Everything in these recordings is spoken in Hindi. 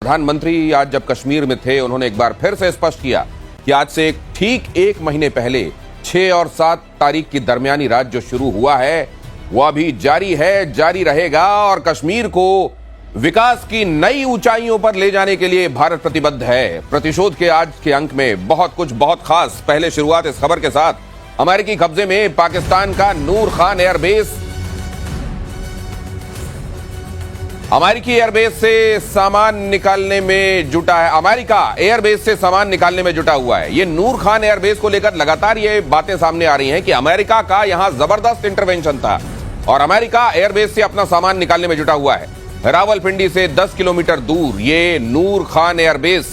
प्रधानमंत्री आज जब कश्मीर में थे, उन्होंने एक बार फिर से स्पष्ट किया कि आज से ठीक एक महीने पहले 6 और 7 तारीख की दरमियानी रात जो शुरू हुआ है वो अभी जारी है, जारी रहेगा और कश्मीर को विकास की नई ऊंचाइयों पर ले जाने के लिए भारत प्रतिबद्ध है। प्रतिशोध के आज के अंक में बहुत कुछ बहुत खास। पहले शुरुआत इस खबर के साथ, अमेरिकी कब्जे में पाकिस्तान का नूर खान एयरबेस अमेरिकी एयरबेस से सामान निकालने में जुटा है। अमेरिका एयरबेस से सामान निकालने में जुटा हुआ है। ये नूर खान एयरबेस को लेकर लगातार ये बातें सामने आ रही हैं कि अमेरिका का यहां जबरदस्त इंटरवेंशन था और अमेरिका एयरबेस से अपना सामान निकालने में जुटा हुआ है। रावलपिंडी से 10 किलोमीटर दूर ये नूर खान एयरबेस,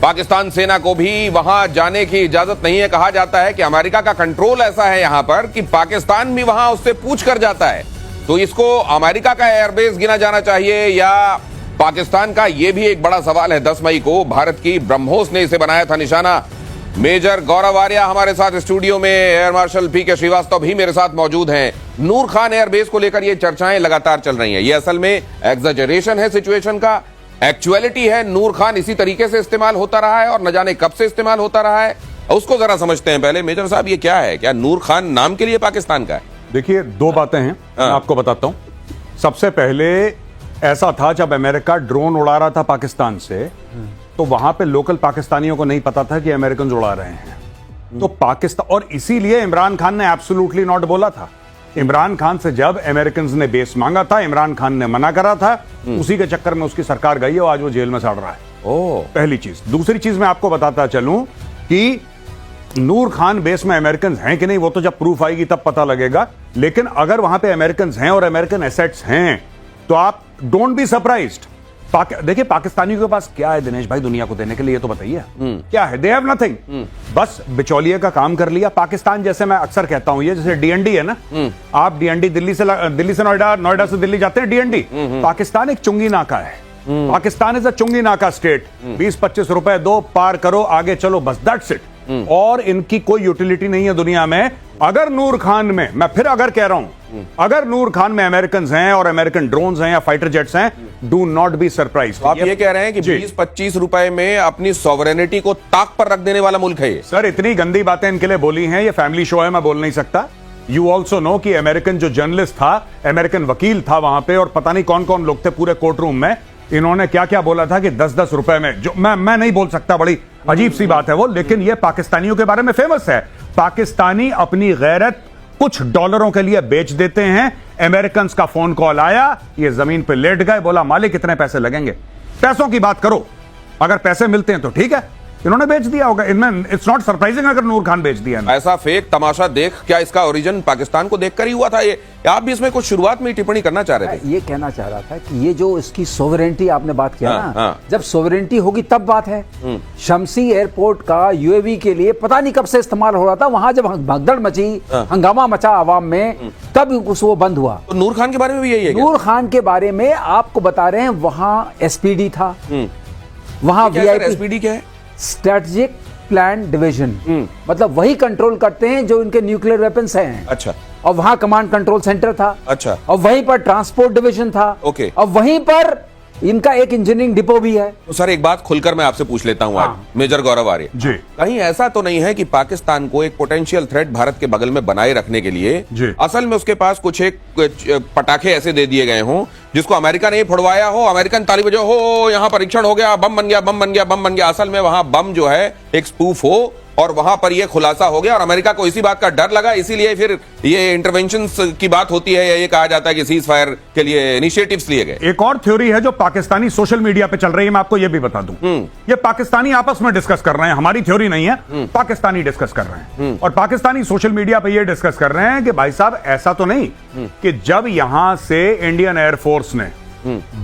पाकिस्तान सेना को भी वहां जाने की इजाजत नहीं है। कहा जाता है कि अमेरिका का कंट्रोल ऐसा है यहां पर कि पाकिस्तान भी वहां उससे पूछ कर जाता है। तो इसको अमेरिका का एयरबेस गिना जाना चाहिए या पाकिस्तान का, यह भी एक बड़ा सवाल है। 10 मई को भारत की ब्रह्मोस ने इसे बनाया था निशाना। मेजर गौरव आर्या हमारे साथ स्टूडियो में, एयर मार्शल पीके श्रीवास्तव भी मेरे साथ मौजूद हैं। नूर खान एयरबेस को लेकर ये चर्चाएं लगातार चल रही हैं। ये असल में एग्जैजरेशन है सिचुएशन का, एक्चुअलिटी है नूर खान इसी तरीके से इस्तेमाल होता रहा है और न जाने कब से इस्तेमाल होता रहा है। उसको जरा समझते हैं पहले। मेजर साहब, ये क्या है? क्या नूर खान नाम के लिए पाकिस्तान का है? देखिए, 2 बातें हैं, मैं आपको बताता हूं। सबसे पहले ऐसा था, जब अमेरिका ड्रोन उड़ा रहा था पाकिस्तान से, तो वहां पे लोकल पाकिस्तानियों को नहीं पता था कि अमेरिकन उड़ा रहे हैं। तो पाकिस्तान, और इसीलिए इमरान खान ने एब्सोल्युटली नॉट बोला था। इमरान खान से जब अमेरिकन ने बेस मांगा था, इमरान खान ने मना करा था। उसी के चक्कर में उसकी सरकार गई और आज वो जेल में सड़ रहा है। पहली चीज। दूसरी चीज मैं आपको बताता चलूं कि नूर खान बेस में अमेरिकन हैं कि नहीं, वो तो जब प्रूफ आएगी तब पता लगेगा। लेकिन अगर वहां पे अमेरिकन हैं और अमेरिकन एसेट्स हैं तो आप डोंट बी सरप्राइज्ड। देखिए, पाकिस्तानियों के पास क्या है दिनेश भाई दुनिया को देने के लिए, तो बताइए क्या है? They have nothing. बस बिचौलिए का काम कर लिया। पाकिस्तान, जैसे मैं अक्सर कहता हूं, ये जैसे डीएनडी है ना, आप डीएनडी दिल्ली से नोएडा, नोएडा से दिल्ली जाते हैं डीएनडी। पाकिस्तान एक चुंगी नाका है। पाकिस्तान इज अ चुंगी नाका स्टेट। 20-25 रुपए दो, पार करो, आगे चलो, बस दैट्स इट। और इनकी कोई यूटिलिटी नहीं है दुनिया में। अगर नूर खान में, मैं फिर अगर कह रहा हूं, अगर नूर खान में अमेरिकन हैं और अमेरिकन ड्रोन्स हैं या फाइटर जेट्स हैं, डू नॉट बी सरप्राइज्ड। आप ये कह रहे हैं कि 20-25 रुपए में अपनी सॉवरेनिटी को ताक पर रख देने वाला मुल्क है ये? सर, इतनी गंदी बातें इनके लिए बोली हैं। ये फैमिली शो है, मैं बोल नहीं सकता। यू ऑल्सो नो कि अमेरिकन जो जर्नलिस्ट था, अमेरिकन वकील था वहां पे, और पता नहीं कौन कौन लोग थे पूरे कोर्ट रूम में। इन्होंने क्या क्या बोला था कि 10-10 रुपए में, जो मैं नहीं बोल सकता, बड़ी अजीब सी बात है वो। लेकिन ये पाकिस्तानियों के बारे में फेमस है। पाकिस्तानी अपनी गैरत कुछ डॉलरों के लिए बेच देते हैं। अमेरिकन का फोन कॉल आया, ये जमीन पे लेट गए, बोला मालिक कितने पैसे लगेंगे? पैसों की बात करो, अगर पैसे मिलते हैं तो ठीक है। इन्होंने बेच दिया होगा। इनमें इट्स नॉट सरप्राइजिंग अगर नूर खान बेच दिया। ऐसा फेक तमाशा देख, क्या इसका ओरिजिन पाकिस्तान को देखकर ही हुआ था? ये आप भी इसमें कुछ शुरुआत में टिप्पणी करना चाह रहे थे? ये कहना चाह रहा था कि ये जो इसकी सोवरेंटी आपने बात किया ना, जब सोवरेंटी होगी तब बात है। शमसी एयरपोर्ट का यूएवी के लिए पता नहीं कब से इस्तेमाल हो रहा था। वहां जब भगदड़ मची, हंगामा मचा आवाम में, तब वो बंद हुआ। तो नूर खान के बारे में भी यही है? नूर खान के बारे में आपको बता रहे हैं, वहां एसपीडी था, वहां वीआईपी। एसपीडी क्या है? Strategic plan division. मतलब वही कंट्रोल करते हैं जो इनके न्यूक्लियर वेपन्स हैं। अच्छा। और वहां कमांड कंट्रोल सेंटर था। अच्छा। और वहीं पर ट्रांसपोर्ट डिवीजन था। ओके। और वहीं पर इनका एक इंजीनियरिंग डिपो भी है। तो सर, एक बात खुलकर मैं आपसे पूछ लेता हूं आज, मेजर गौरव आर्य जी, कहीं ऐसा तो नहीं है कि पाकिस्तान को एक पोटेंशियल थ्रेट भारत के बगल में बनाए रखने के लिए असल में उसके पास कुछ एक पटाखे ऐसे दे दिए गए हों जिसको अमेरिका ने फोड़वाया हो, अमेरिकन ताली बजाओ हो, यहां परीक्षण हो गया, बम बन गया, बम बन गया, बम बन गया। असल में वहां बम जो है एक स्पूफ हो और वहां पर यह खुलासा हो गया और अमेरिका को इसी बात का डर लगा, इसीलिए फिर ये इंटरवेंशन की बात होती है या ये कहा जाता है कि सीज फायर के लिए इनिशिएटिव्स लिए गए। एक और थ्योरी है जो पाकिस्तानी सोशल मीडिया पे चल रही है, मैं आपको ये भी बता दूं। ये पाकिस्तानी आपस में डिस्कस कर रहे हैं, हमारी थ्योरी नहीं है, पाकिस्तानी डिस्कस कर रहे हैं। और पाकिस्तानी सोशल मीडिया पे ये डिस्कस कर रहे हैं कि भाई साहब, ऐसा तो नहीं कि जब यहां से इंडियन एयरफोर्स ने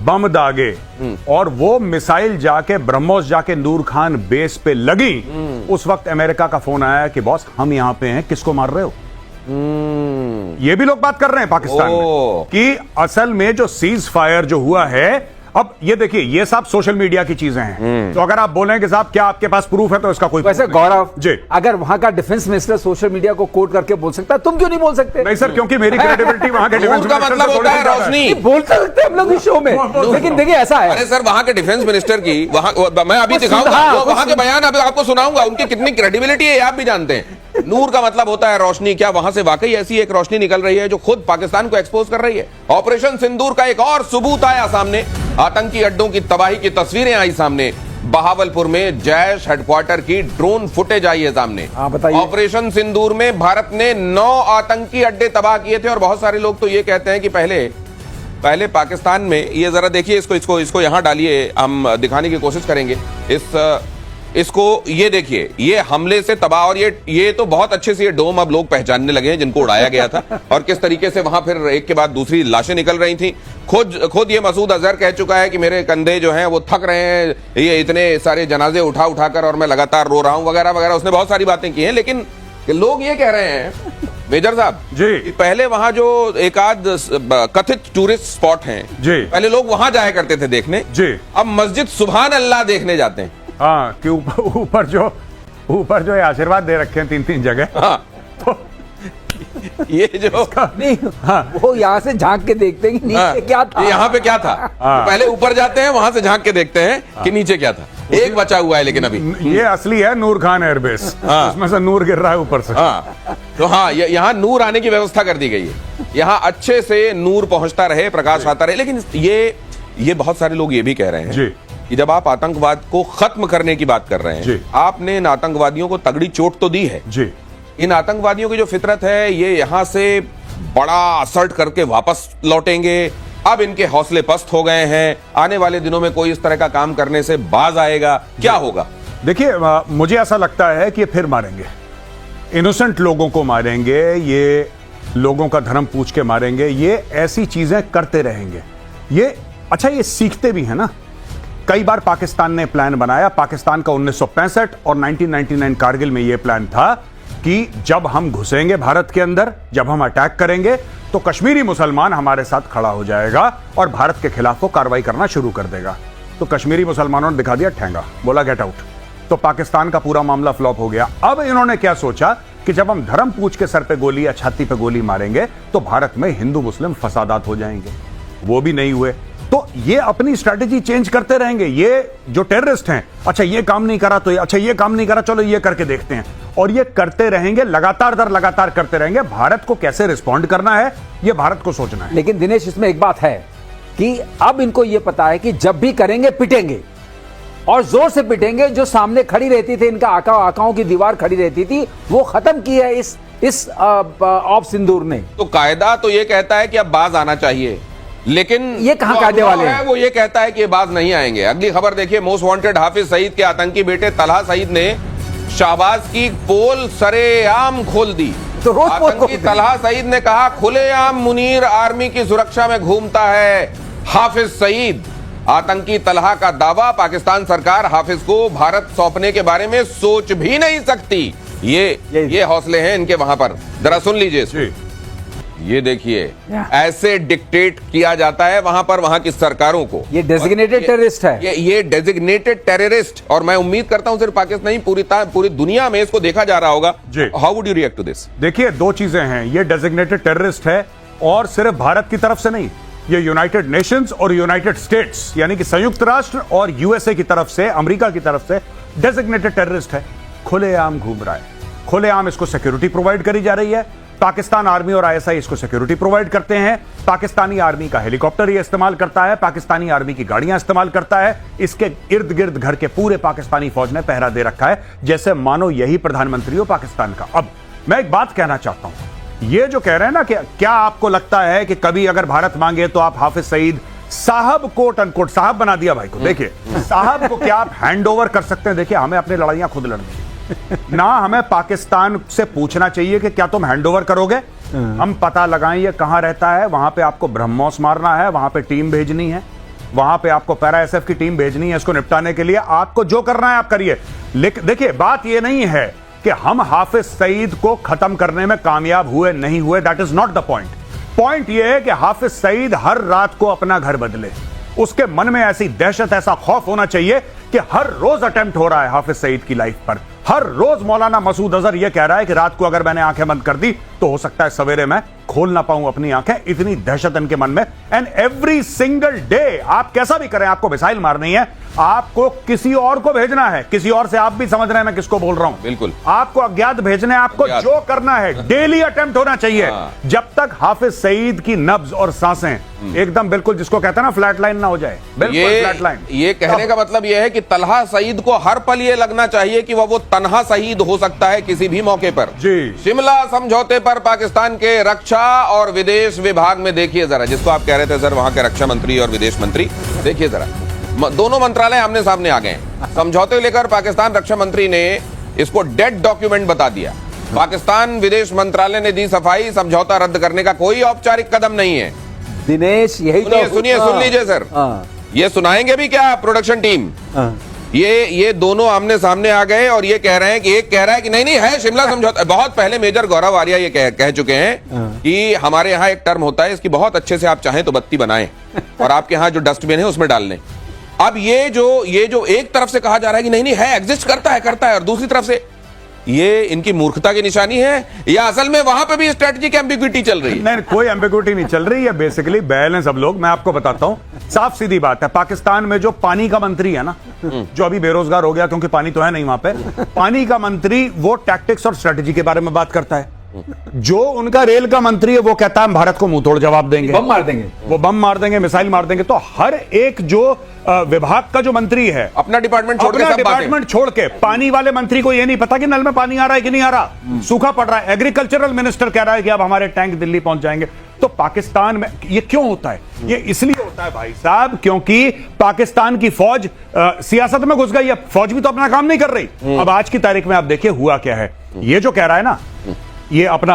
बम दागे और वो मिसाइल जाके ब्रह्मोस जाके नूर खान बेस पे लगी, उस वक्त अमेरिका का फोन आया कि बॉस हम यहां पे हैं, किसको मार रहे हो? ये भी लोग बात कर रहे हैं पाकिस्तान में कि असल में जो सीज फायर जो हुआ है, अब ये देखिए, ये सब सोशल मीडिया की चीजें हैं, तो अगर आप बोलें कि साहब क्या आपके पास प्रूफ है, तो इसका कोई वैसे proof नहीं। गौरव जी, अगर वहां का डिफेंस मिनिस्टर सोशल मीडिया को कोट करके बोल सकता है, तुम क्यों नहीं बोल सकते? नहीं सर, क्योंकि मेरी क्रेडिबिलिटी वहां के डिफेंस नूर का मतलब होता है रोशनी। बोल सकते हैं हम लोग इस शो में, लेकिन देखिए ऐसा है। अरे सर, वहां के डिफेंस मिनिस्टर की मैं अभी दिखाऊंगा, हाँ, वहां के बयान अभी आपको सुनाऊंगा, उनकी कितनी क्रेडिबिलिटी है आप भी जानते हैं। नूर का मतलब होता है रोशनी। क्या वहां से वाकई ऐसी एक रोशनी निकल रही है जो खुद पाकिस्तान को एक्सपोज कर रही है? ऑपरेशन सिंदूर का एक और सबूत आया सामने, आतंकी अड्डों की तबाही की तस्वीरें आई सामने। बहावलपुर में जैश हेडक्वार्टर की ड्रोन फुटेज आई है सामने। बताइए। ऑपरेशन सिंदूर में भारत ने 9 आतंकी अड्डे तबाह किए थे, और बहुत सारे लोग तो ये कहते हैं कि पहले पाकिस्तान में, ये जरा देखिए, इसको यहां डालिए, हम दिखाने की कोशिश करेंगे। इसको ये देखिए, ये हमले से तबाह, और ये तो बहुत अच्छे से ये डोम अब लोग पहचानने लगे हैं जिनको उड़ाया गया था, और किस तरीके से वहां फिर एक के बाद दूसरी लाशें निकल रही थी। खुद ये मसूद अजहर कह चुका है कि मेरे कंधे जो हैं वो थक रहे हैं, ये इतने सारे जनाजे उठाकर, और मैं लगातार रो रहा हूं वगैरह वगैरह। उसने बहुत सारी बातें की हैं, लेकिन लोग ये कह रहे हैं मेजर साहब जी, पहले वहां जो एक आध कथित टूरिस्ट स्पॉट हैं जी, पहले लोग वहां जाया करते थे देखने जी, अब मस्जिद सुभान अल्लाह देखने जाते हैं। हाँ, कि ऊपर जो आशीर्वाद दे रखे हैं 3-3 जगह। हाँ, तो ये जो नहीं, हाँ, वो यहाँ से झांक के देखते हैं कि नीचे क्या था, यहाँ पे क्या था। तो पहले ऊपर जाते हैं, वहां से झांक के देखते हैं कि नीचे क्या था। एक बचा हुआ है लेकिन अभी, ये असली है नूर खान एयरबेस, उसमें से नूर गिर रहा है ऊपर से। हाँ, तो हाँ, यहाँ नूर आने की व्यवस्था कर दी गई है, यहाँ अच्छे से नूर पहुंचता रहे, प्रकाश आता रहे। लेकिन ये बहुत सारे लोग ये भी कह रहे हैं जी कि जब आप आतंकवाद को खत्म करने की बात कर रहे हैं, आपने इन आतंकवादियों को तगड़ी चोट तो दी है जी। इन आतंकवादियों की जो फितरत है, ये यहां से बड़ा असर्ट करके वापस लौटेंगे। अब इनके हौसले पस्त हो गए हैं, आने वाले दिनों में कोई इस तरह का काम करने से बाज आएगा, क्या होगा? देखिए, मुझे ऐसा लगता है कि ये फिर मारेंगे, इनोसेंट लोगों को मारेंगे, ये लोगों का धर्म पूछ के मारेंगे, ये ऐसी चीजें करते रहेंगे। ये ये सीखते भी है ना। कई बार पाकिस्तान ने प्लान बनाया, पाकिस्तान का 1965 और 1999 कारगिल में यह प्लान था कि जब हम घुसेंगे भारत के अंदर, जब हम अटैक करेंगे, तो कश्मीरी मुसलमान हमारे साथ खड़ा हो जाएगा और भारत के खिलाफ वो कार्रवाई करना शुरू कर देगा। तो कश्मीरी मुसलमानों ने दिखा दिया ठेंगा, बोला गेट आउट। तो पाकिस्तान का पूरा मामला फ्लॉप हो गया। अब इन्होंने क्या सोचा कि जब हम धर्म पूछ के सर पे गोली या छाती पे गोली मारेंगे तो भारत में हिंदू मुस्लिम फसादात हो जाएंगे। वो भी नहीं हुए, तो ये अपनी स्ट्रैटेजी चेंज करते रहेंगे। ये जो टेररिस्ट हैं, अच्छा ये काम नहीं करा तो ये काम नहीं करा, चलो ये करके देखते हैं, और ये करते रहेंगे, लगातार दर लगातार करते रहेंगे। भारत को कैसे रिस्पॉन्ड करना है, ये भारत को सोचना है। लेकिन दिनेश, इसमें एक बात है कि अब इनको ये पता है कि जब भी करेंगे पिटेंगे, और जोर से पिटेंगे। जो सामने खड़ी रहती थी, इनका आकाओं की दीवार खड़ी रहती थी, वो खत्म की है इस ऑप सिंदूर ने। तो कायदा तो ये कहता है कि अब बाज आना चाहिए, लेकिन ये कहां कायदे वाले हैं? वो ये कहता है कि ये बाज नहीं आएंगे। अगली खबर देखिए, मोस्ट वांटेड हाफिज सईद के आतंकी बेटे तलहा सईद ने शाहबाज की पोल सरेआम खोल दी। तो आतंकी तलहा सईद ने कहा, खुलेआम मुनीर आर्मी की सुरक्षा में घूमता है हाफिज सईद। आतंकी तलहा का दावा, पाकिस्तान सरकार हाफिज को भारत सौंपने के बारे में सोच भी नहीं सकती। ये हौसले हैं इनके वहां पर। जरा सुन लीजिए, ये देखिए, ऐसे डिक्टेट किया जाता है वहां पर वहां की सरकारों को। ये डेजिग्नेटेड टेररिस्ट है, ये डेजिग्नेटेड टेररिस्ट। और मैं उम्मीद करता हूं सिर्फ पाकिस्तान नहीं, पूरी दुनिया में इसको देखा जा रहा होगा। How would you react to this? देखिए, दो चीजें हैं, ये डेजिग्नेटेड टेररिस्ट है, और सिर्फ भारत की तरफ से नहीं, ये यूनाइटेड नेशंस और यूनाइटेड स्टेट्स यानी कि संयुक्त राष्ट्र और यूएसए की तरफ से, अमेरिका की तरफ से डेजिग्नेटेड टेररिस्ट है। खुलेआम घूम रहा है, खुलेआम इसको सिक्योरिटी प्रोवाइड करी जा रही है। पाकिस्तान आर्मी और आईएसआई इसको सिक्योरिटी प्रोवाइड करते हैं। पाकिस्तानी आर्मी का हेलीकॉप्टर ये इस्तेमाल करता है, पाकिस्तानी आर्मी की गाड़ियां इस्तेमाल करता है। इसके इर्द गिर्द घर के पूरे पाकिस्तानी फौज ने पहरा दे रखा है, जैसे मानो यही प्रधानमंत्री हो पाकिस्तान का। अब मैं एक बात कहना चाहता हूं, ये जो कह रहे हैं ना कि क्या आपको लगता है कि कभी अगर भारत मांगे तो आप हाफिज सईद साहब, कोट अनकोट साहब बना दिया भाई को, देखिए साहब को क्या आप हैंड ओवर कर सकते हैं? देखिए, हमें अपनी लड़ाइयां खुद लड़नी ना, हमें पाकिस्तान से पूछना चाहिए कि क्या तुम हैंडओवर करोगे। हम पता लगाएं ये कहां रहता है, वहां पे आपको ब्रह्मोस मारना है, वहां पे टीम भेजनी है, वहां पे आपको पैरा एसएफ की टीम भेजनी है इसको निपटाने के लिए। आपको जो करना है आप करिए। लेकिन देखिए, बात ये नहीं है कि हम हाफिज सईद को खत्म करने में कामयाब हुए नहीं हुए, that is not the point. Point यह है कि हाफिज सईद हर रात को अपना घर बदले, उसके मन में ऐसी दहशत, ऐसा खौफ होना चाहिए कि हर रोज अटेम्प्ट हो रहा है हाफिज सईद की लाइफ पर। हर रोज मौलाना मसूद अजहर यह कह रहा है कि रात को अगर मैंने आंखें बंद कर दी तो हो सकता है सवेरे मैं खोल ना पाऊं अपनी आंखें। इतनी दहशत इनके मन में। एंड एवरी सिंगल डे आप कैसा भी करें, आपको मिसाइल मारनी है, आपको किसी और को भेजना है, किसी और से आप भी समझ रहे हैं मैं किसको बोल रहा हूं। बिल्कुल, आपको अज्ञात भेजने, आपको जो करना है डेली अटेम्प्ट होना चाहिए। जब तक हाफिज सईद की नब्ज और सांसें एकदम बिल्कुल, जिसको कहते हैं ना, फ्लैट लाइन ना हो जाए, बिल्कुल फ्लैट लाइन। ये कहने का मतलब यह है कि तलहा सईद को हर पल ये लगना चाहिए कि वो तन्हा शहीद हो सकता है किसी भी मौके पर। जी। शिमला समझौते पर पाकिस्तान के रक्षा और विदेश विभाग में देखिए जरा, जिसको आप कह रहे थे सर वहां के रक्षा मंत्री और विदेश मंत्री, देखिए जरा दोनों मंत्रालय आमने सामने आ गए हैं। समझौते को लेकर पाकिस्तान रक्षा मंत्री ने इसको डेड डॉक्यूमेंट बता दिया। पाकिस्तान विदेश मंत्रालय ने दी सफाई, समझौता रद्द करने का कोई औपचारिक कदम नहीं है। दिनेश यही सुन लीजिए सर, ये सुनाएंगे भी क्या प्रोडक्शन टीम। ये दोनों आमने सामने आ गए और ये कह रहे हैं कि एक कह रहा है कि नहीं है शिमला समझौता। बहुत पहले मेजर गौरव आर्या ये कह चुके हैं कि हमारे यहाँ एक टर्म होता है, इसकी बहुत अच्छे से आप चाहें तो बत्ती बनाएं और आपके यहाँ जो डस्टबिन है उसमें डाल लें। अब ये जो एक तरफ से कहा जा रहा है कि नहीं है, एग्जिस्ट करता है, और दूसरी तरफ से ये इनकी मूर्खता की निशानी है या असल में वहां पे भी स्ट्रेटेजिक एम्बिग्विटी चल रही है? नहीं, कोई एम्बिग्विटी नहीं चल रही है। बेसिकली बैलेंस सब लोग, मैं आपको बताता हूं, साफ सीधी बात है। पाकिस्तान में जो पानी का मंत्री है ना, जो अभी बेरोजगार हो गया क्योंकि पानी तो है नहीं वहां पे, पानी का मंत्री वो टैक्टिक्स और स्ट्रेटेजी के बारे में बात करता है। जो उनका रेल का मंत्री है वो कहता है हम भारत को मुंह तोड़ जवाब देंगे, बम मार देंगे, वो बम मार देंगे, मिसाइल मार देंगे। तो हर एक जो विभाग का जो मंत्री है अपना डिपार्टमेंट छोड़ के पानी वाले मंत्री को ये नहीं पता कि नल में पानी आ रहा है कि नहीं आ रहा, सूखा पड़ रहा है। एग्रीकल्चरल मिनिस्टर कह रहा है कि अब हमारे टैंक दिल्ली पहुंच जाएंगे। तो पाकिस्तान में ये क्यों होता है? ये इसलिए होता है भाई साहब क्योंकि पाकिस्तान की फौज सियासत में घुस गई है। फौज भी तो अपना काम नहीं कर रही। अब आज की तारीख में आप देखिए हुआ क्या है। ये जो कह रहा है ना, ये अपना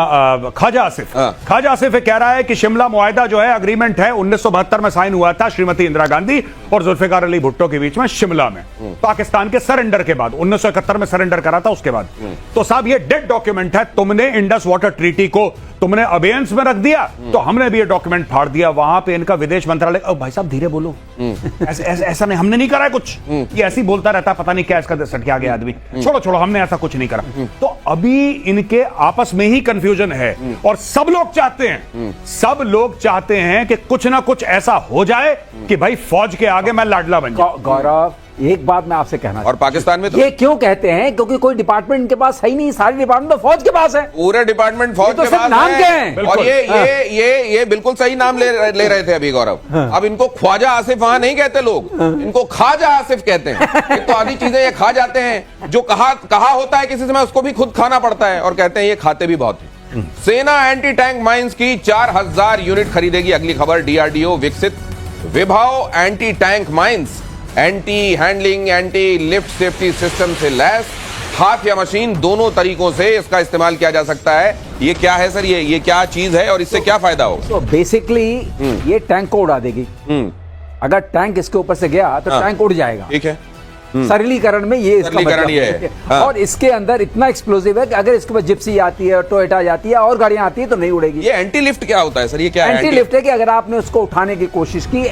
ख्वाजा आसिफ कह रहा है कि शिमला मुआहदा जो है, अग्रीमेंट है, 1972 में साइन हुआ था श्रीमती इंदिरा गांधी और जुल्फिकार अली भुट्टो के बीच में शिमला में, पाकिस्तान के सरेंडर के बाद। 1971 में सरेंडर करा था उसके बाद। तो साहब ये डेड डॉक्यूमेंट है। तुमने इंडस वाटर ट्रीटी को तुमने अबेयंस में रख दिया तो हमने भी ये डॉक्यूमेंट फाड़ दिया। वहां पे इनका विदेश मंत्रालय, भाई साहब धीरे बोलो, ऐसा नहीं, हमने नहीं करा है कुछ। ये ऐसी बोलता रहता है, पता नहीं क्या इसका सट गया गया आदमी। छोड़ो, हमने ऐसा कुछ नहीं करा। तो अभी इनके आपस में ही कंफ्यूजन है और सब लोग चाहते हैं कि कुछ ना कुछ ऐसा हो जाए कि भाई फौज के आगे मैं लाडला बन जाऊं। गौरव, एक बात मैं आपसे कहना, और पाकिस्तान में तो ये क्यों कहते हैं? क्योंकि कोई डिपार्टमेंट इनके पास है ही नहीं, सारे डिपार्टमेंट तो फौज के पास है, पूरे डिपार्टमेंट फौज तो के पास नाम क्या है। और ये बिल्कुल सही नाम ले रहे थे अभी गौरव। अब इनको ख्वाजा आसिफ वहां नहीं कहते लोग, इनको खाजा आसिफ कहते हैं। एक तो आधी चीजें ये खा जाते हैं, जो कहा होता है किसी समय उसको भी खुद खाना पड़ता है, और कहते हैं ये खाते भी बहुत हैं। सेना एंटी टैंक माइंस की 4000 यूनिट खरीदेगी, अगली खबर। डीआरडीओ विकसित विभाव anti tank mines anti handling, anti lift safety system से लैस, हाथ या मशीन दोनों तरीकों से इसका इस्तेमाल किया जा सकता है। ये क्या है सर? ये क्या चीज है और इससे क्या फायदा हो? तो बेसिकली ये टैंक को उड़ा देगी। अगर टैंक इसके ऊपर से गया तो टैंक उड़ जाएगा। ठीक है, सरलीकरण में ये इसका मतलब है। और इसके अंदर इतना एक्सप्लोसिव है कि अगर इसके ऊपर जिप्सी आती है, टोयोटा जाती है और गाड़ियां आती है तो नहीं उड़ेगी। ये एंटी लिफ्ट क्या होता है सर? ये क्या है? एंटी लिफ्ट है कि अगर आपने उसको उठाने की कोशिश की,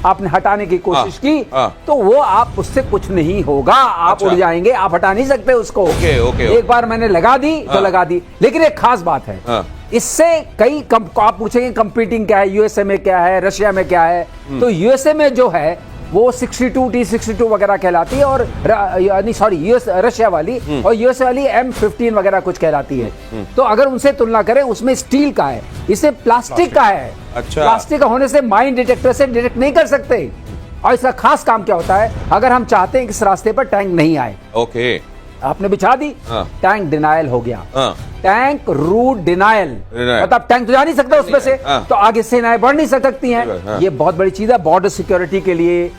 आपने हटाने की कोशिश की, तो वो आप उससे कुछ नहीं होगा, आप उड़ जाएंगे, आप हटा नहीं सकते उसको। एक बार मैंने लगा दी तो लगा दी। लेकिन एक खास बात है, इससे कई आप पूछेंगे कंपीटिंग क्या है, यूएसए में क्या है, रशिया में क्या है। तो यूएसए में जो है वो 62 T62 वगैरह कहलाती है, और रशिया वाली और यूएस वाली M15 वगैरह कुछ कहलाती है। तो अगर उनसे तुलना करें, उसमें स्टील का है, इसे प्लास्टिक का है। अच्छा। प्लास्टिक का होने से माइन डिटेक्टर से डिटेक्ट नहीं कर सकते। और इसका खास काम क्या होता है, अगर हम चाहते हैं कि इस रास्ते पर टैंक नहीं आए, ओके, आपने बिछा दी, टैंक डिनायल हो गया। टैंक रूट डिनायल, मतलब टैंक तो जा नहीं सकता उसमें से, तो आगे सेनाएं बढ़ नहीं सकती हैं। ये बहुत बड़ी चीज है बॉर्डर सिक्योरिटी के लिए।